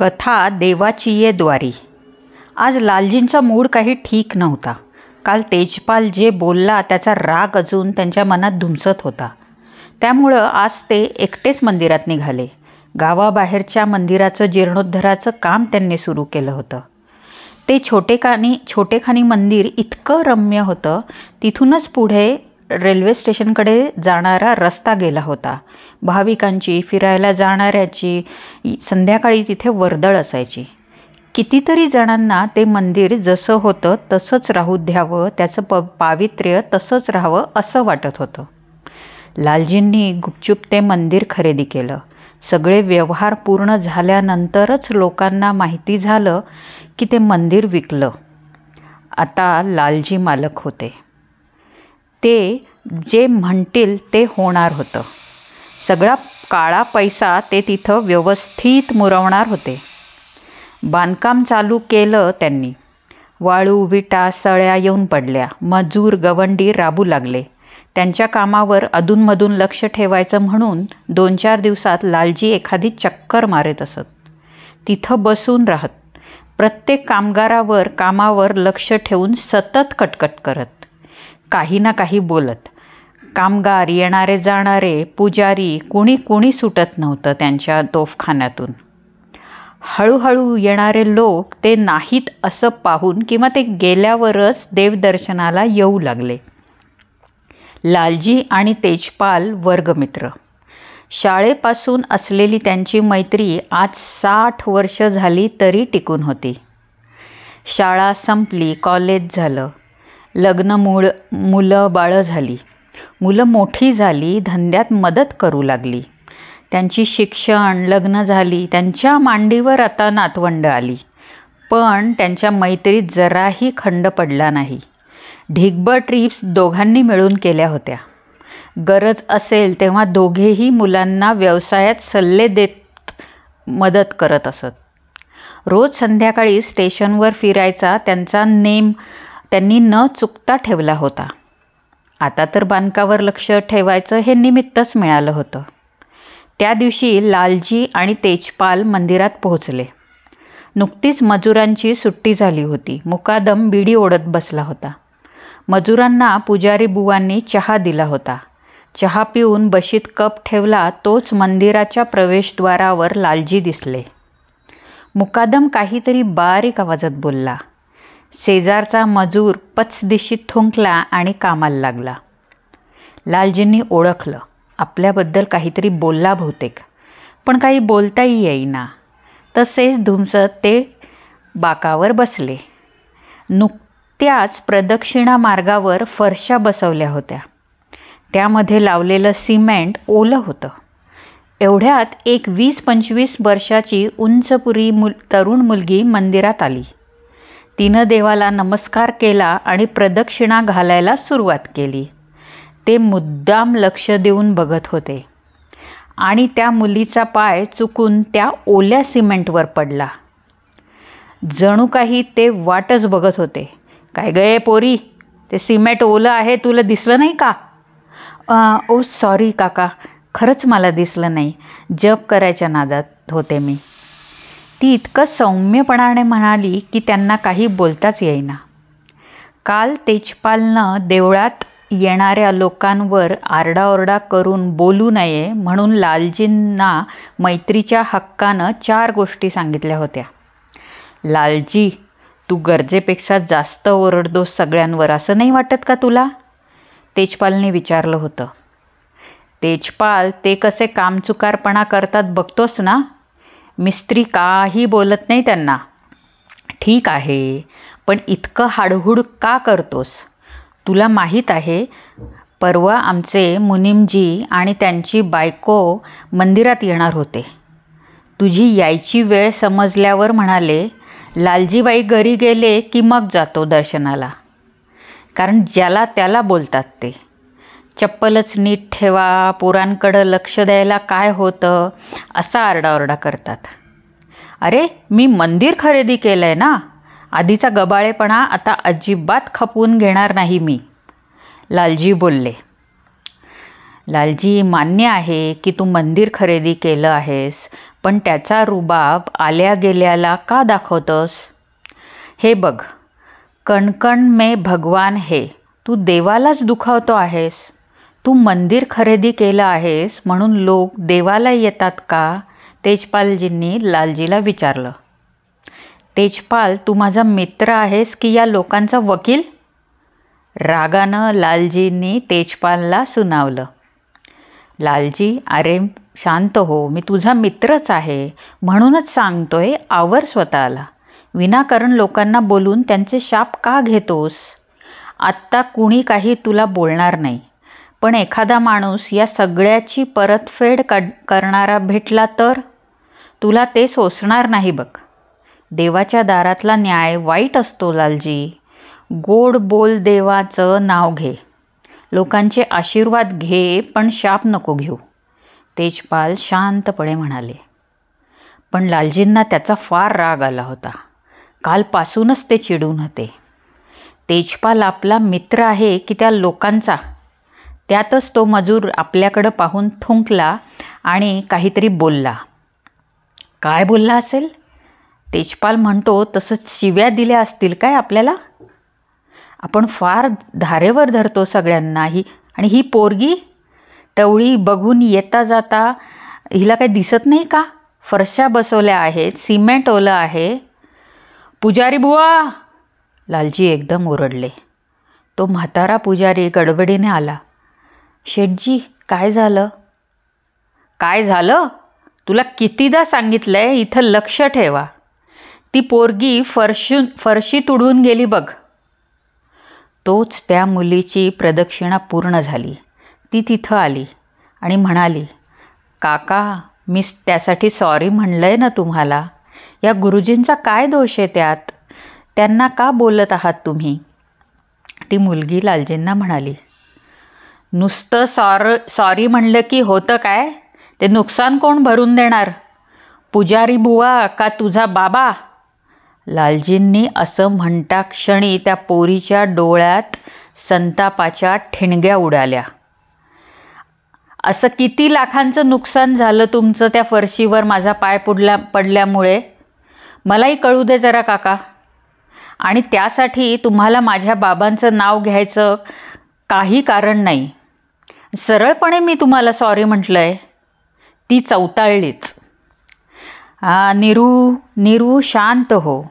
कथा देवाची ये द्वारी। आज लालजींचा मूड काही ठीक नव्हता। काल तेजपाल जे बोलला त्याचा राग अजून त्यांच्या मनात धुमसत होता। त्यामुळं आज ते एकटेच मंदिरात निघाले। गावाबाहेरच्या मंदिराचं जीर्णोद्धाराचं काम त्यांनी सुरू केलं होतं। ते छोटेखानी मंदिर इतकं रम्य होतं, तिथूनच पुढे रेल्वे स्टेशनकडे जाणारा रस्ता गेला होता। भाविकांची, फिरायला जाणाऱ्याची संध्याकाळी तिथे वर्दळ असायची। कितीतरी जणांना ते मंदिर जसं होतं तसंच राहू द्यावं, त्याचं पावित्र्य तसंच राहावं असं वाटत होतं। लालजींनी गुपचूप ते मंदिर खरेदी केलं। सगळे व्यवहार पूर्ण झाल्यानंतरच लोकांना माहिती झालं की ते मंदिर विकलं। आता लालजी मालक होते। ते जे म्हणतील ते होणार होतं। सगळा काळा पैसा ते तिथं व्यवस्थित मुरवणार होते। बांधकाम चालू केलं त्यांनी। वाळू, विटा, सळ्या येऊन पडल्या। मजूर, गवंडी राबू लागले। त्यांच्या कामावर अधूनमधून लक्ष ठेवायचं म्हणून 2-4 दिवसात लालजी एखादी चक्कर मारत असत। तिथं बसून राहत, प्रत्येक कामावर लक्ष ठेवून सतत कटकट करत, काही ना काही बोलत। कामगार, येणारे जाणारे, पुजारी कुणी सुटत नव्हतं त्यांच्या तोफखान्यातून। हळूहळू येणारे लोक ते नाहीत असं पाहून किंवा ते गेल्यावरच देवदर्शनाला येऊ लागले। लालजी आणि तेजपाल वर्गमित्र। शाळेपासून असलेली त्यांची मैत्री आज 60 वर्ष झाली तरी टिकून होती। शाळा संपली, कॉलेज झालं, लग्न, मुलं बाळं झाली। मुलं मोठी झाली, धंद्यात मदत करू लागली। त्यांची शिक्षण, लग्न झाली, त्यांच्या मांडीवर आता नातवंड आली। पण त्यांच्या मैत्रीत जराही खंड पडला नाही। ढिगभर ट्रिप्स दोघांनी मिळून केल्या होत्या। गरज असेल तेव्हा दोघेही मुलांना व्यवसायात सल्ले देत मदत करत असत। रोज संध्याकाळी स्टेशनवर फिरायचा त्यांचा नेम त्यांनी न चुकता ठेवला होता। आता तर बांधकामावर लक्ष ठेवायचं हे निमित्तच मिळालं होतं। त्या दिवशी लालजी आणि तेजपाल मंदिरात पोहोचले। नुकतीच मजुरांची सुट्टी झाली होती। मुकादम बिडी ओढत बसला होता। मजुरांना पुजारी बुवांनी चहा दिला होता। चहा पिऊन बशीत कप ठेवला तोच मंदिराच्या प्रवेशद्वारावर लालजी दिसले। मुकादम काहीतरी बारीक आवाजात बोलला। शेजारचा मजूर पचदिशी थुंकला आणि कामाला लागला। लालजींनी ओळखलं, आपल्याबद्दल काहीतरी बोलला बहुतेक, पण काही बोलताही येईना। तसेच धुमसत ते बाकावर बसले। नुकत्याच प्रदक्षिणा मार्गावर फरशा बसवल्या होत्या। त्यामध्ये लावलेलं सिमेंट ओलं होतं। एवढ्यात एक 20-25 वर्षाची उंचपुरी तरुण मुलगी मंदिरात आली। तिनं देवाला नमस्कार केला आणि प्रदक्षिणा घालायला सुरुवात केली। ते मुद्दाम लक्ष देऊन बघत होते आणि त्या मुलीचा पाय चुकून त्या ओल्या सिमेंटवर पडला। जणू काही ते वाटच बघत होते। काय गये पोरी, ते सिमेंट ओलं आहे, तुला दिसलं नाही का? ओ सॉरी काका, खरंच मला दिसलं नाही, जप करायच्या नादात होते मी। ती इतकं सौम्यपणाने म्हणाली की त्यांना काही बोलताच येईना। काल तेजपालनं देवळात येणाऱ्या लोकांवर आरडाओरडा करून बोलू नये म्हणून लालजींना मैत्रीच्या हक्कानं 4 गोष्टी सांगितल्या होत्या। लालजी, तू गरजेपेक्षा जास्त ओरडतोस सगळ्यांवर, असं नाही वाटत का तुला? तेजपालने विचारलं होतं। तेजपाल, ते कसे कामचुकारपणा करतात बघतोस ना? मिस्त्री काही बोलत नाही त्यांना। ठीक आहे, पण इतकं हाडहूड का करतोस? तुला माहीत आहे, परवा आमचे मुनीमजी आणि त्यांची बायको मंदिरात येणार होते। तुझी यायची वेळ समजल्यावर म्हणाले, लालजीबाई घरी गेले की मग जातो दर्शनाला। कारण ज्याला त्याला बोलतात ते। चप्पलच नीट ठेवा, पोरांकडं लक्ष द्यायला काय होतं, असा आरडाओरडा करतात। अरे, मी मंदिर खरेदी केलं आहे ना, आधीचा गबाळेपणा आता अजिबात खपवून घेणार नाही मी, लालजी बोलले। लालजी, मान्य आहे की तू मंदिर खरेदी केलं आहेस, पण त्याचा रुबाब आल्या गेल्याला का दाखवतोस? हे बघ, कणकण में भगवान है, तू देवालाच दुखावतो आहेस. तू मंदिर खरेदी केलं आहेस म्हणून लोक देवाला येतात का? तेजपालजींनी लालजीला विचारलं. तेजपाल, तू माझा मित्र आहेस की या लोकांचा वकील? रागानं लालजींनी तेजपालला सुनावलं. लालजी, अरे शांत हो, मी तुझा मित्रच आहे, म्हणूनच सांगतोय, आवर स्वतःला. विनाकारण लोकांना बोलून त्यांचे शाप का घेतोस? आत्ता कुणी काही तुला बोलणार नाही, पण एखादा माणूस या सगळ्याची परतफेड करणारा भेटला तर तुला ते सोसणार नाही बघ. देवाच्या दारातला न्याय वाईट असतो लालजी. गोड बोल, देवाचं नाव घे, लोकांचे आशीर्वाद घे, पण शाप नको घेऊ. तेजपाल शांतपणे म्हणाले. पण लालजींना त्याचा फार राग आला होता. कालपासूनच ते चिडून होते. तेजपाल आपला मित्र आहे की त्या लोकांचा? त्यातच तो मजूर आपल्याकडं पाहून थुंकला आणि काहीतरी बोलला. काय बोलला असेल? तेजपाल म्हणतो, तसंच शिव्या दिल्या असतील काय आपल्याला? आपण फार धारेवर धरतो सगळ्यांना. आणि ही पोरगी टवळी बघून येता जाता हिला काही दिसत नाही का? फरशा बसवल्या आहेत, सिमेंट ओलं आहे. पुजारी बुवा, लालजी एकदम ओरडले. तो म्हातारा पुजारी गडबडीने आला. शेठजी, काय झालं? काय झालं? तुला कितीदा सांगितलंय इथं लक्ष ठेवा. ती पोरगी फरशी तुडवून गेली बघ. तोच त्या मुलीची प्रदक्षिणा पूर्ण झाली. ती तिथं आली आणि म्हणाली, काका, मी त्यासाठी सॉरी म्हणलंय ना तुम्हाला. या गुरुजींचा काय दोष आहे त्यात? त्यांना का बोलत आहात तुम्ही? ती मुलगी लालजींना म्हणाली, नुसतं सॉरी म्हणलं की होतं काय? ते नुकसान कोण भरून देणार? पुजारी बुवा का तुझा बाबा? लालजींनी असं म्हणता क्षणी त्या पोरीच्या डोळ्यात संतापाच्या ठिणग्या उडाल्या. असं किती लाखांचं नुकसान झालं तुमचं त्या फरशीवर माझा पाय पडल्यामुळे? मलाही कळू दे जरा काका. आणि त्यासाठी तुम्हाला माझ्या बाबांचं नाव घ्यायचं काही कारण नाही. सरळपणे मी तुम्हाला सॉरी म्हटलंय. ती चौताळलीच. नीरू शांत हो.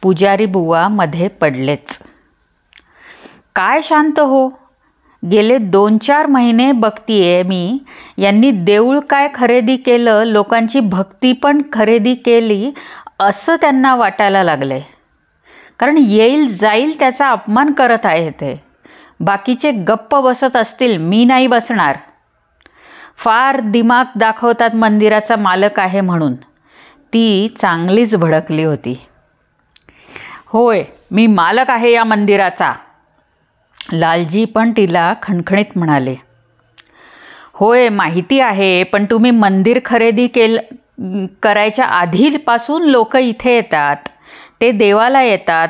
पुजारी बुवा मध्ये पडलेच. काय शांत हो? गेले 2-4 महिने बघतीये मी, यांनी देऊळ काय खरेदी केलं, लोकांची भक्ती पण खरेदी केली असं त्यांना वाटायला लागलंय. कारण येईल जाईल त्याचा अपमान करत आहे ते. बाकीचे गप्प बसत असतील, मी नाही बसणार. फार दिमाग दाखवतात मंदिराचा मालक आहे म्हणून. ती चांगलीच भडकली होती. होय, मी मालक आहे या मंदिराचा. लालजी पण तिला खणखणीत म्हणाले. होय, माहिती आहे, पण तुम्ही मंदिर खरेदी करायच्या आधीपासून लोक इथे येतात. ते देवाला येतात.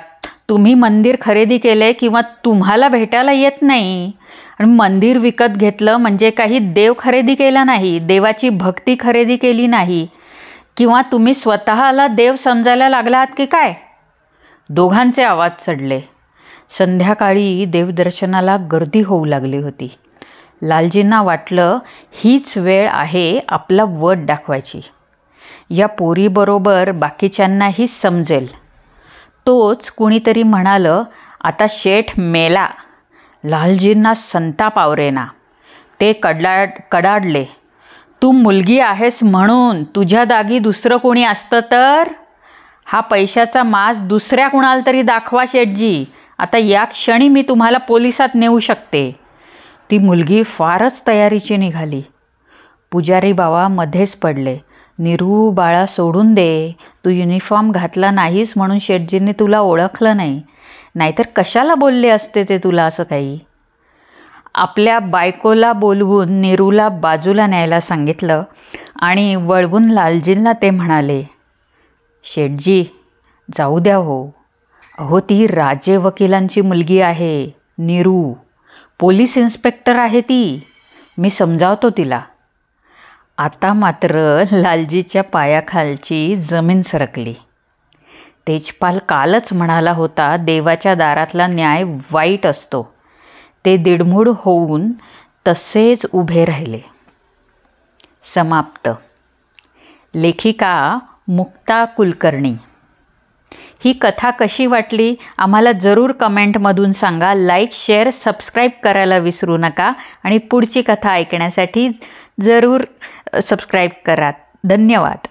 तुम्ही मंदिर खरेदी केले किंवा तुम्हाला भेटायला येत नाही. आणि मंदिर विकत घेतलं म्हणजे काही देव खरेदी केला नाही, देवाची भक्ती खरेदी केली नाही. किंवा तुम्ही स्वतःला देव समजायला लागलात की काय? दोघांचे आवाज चढले. संध्याकाळी देवदर्शनाला गर्दी होऊ लागली होती. लालजींना वाटलं, हीच वेळ आहे आपला वट दाखवायची. या पोरीबरोबर बाकीच्यांनाही समजेल. तोच कुणीतरी म्हणालं, आता शेठ मेला. लालजींना संताप आवरेना. ते कडाडले. तू मुलगी आहेस म्हणून. तुझ्या जागी दुसरं कोणी असतं तर? हा पैशाचा मास दुसऱ्या कुणाला तरी दाखवा शेठजी. आता या क्षणी मी तुम्हाला पोलिसात नेऊ शकते. ती मुलगी फारच तयारीची निघाली. पुजारी बाबा मध्येच पडले. नीरू बाळा, सोडून दे. तू युनिफॉर्म घातला नाहीस म्हणून शेठजींनी तुला ओळखलं नाही. नाहीतर कशाला बोलले असते ते तुला असं काही? आपल्या बायकोला बोलवून नीरूला बाजूला न्यायला सांगितलं आणि वळवून लालजींना ते म्हणाले, शेठजी, जाऊ द्या हो. अहो, ती राजे वकिलांची मुलगी आहे नीरू. पोलीस इन्स्पेक्टर आहे ती. मी समजावतो तिला. आता मात्र लालजीच्या पायाखालची जमीन सरकली. तेजपाल कालच म्हणाला होता, देवाच्या दारातला न्याय वाईट असतो. ते दिडमूड होऊन तसेच उभे राहिले. समाप्त. लेखिका मुक्ता कुलकर्णी. ही कथा कशी वाटली आम्हाला जरूर कमेंटमधून सांगा. लाईक, शेअर, सबस्क्राईब करायला विसरू नका आणि पुढची कथा ऐकण्यासाठी जरूर सबस्क्राईब करा. धन्यवाद.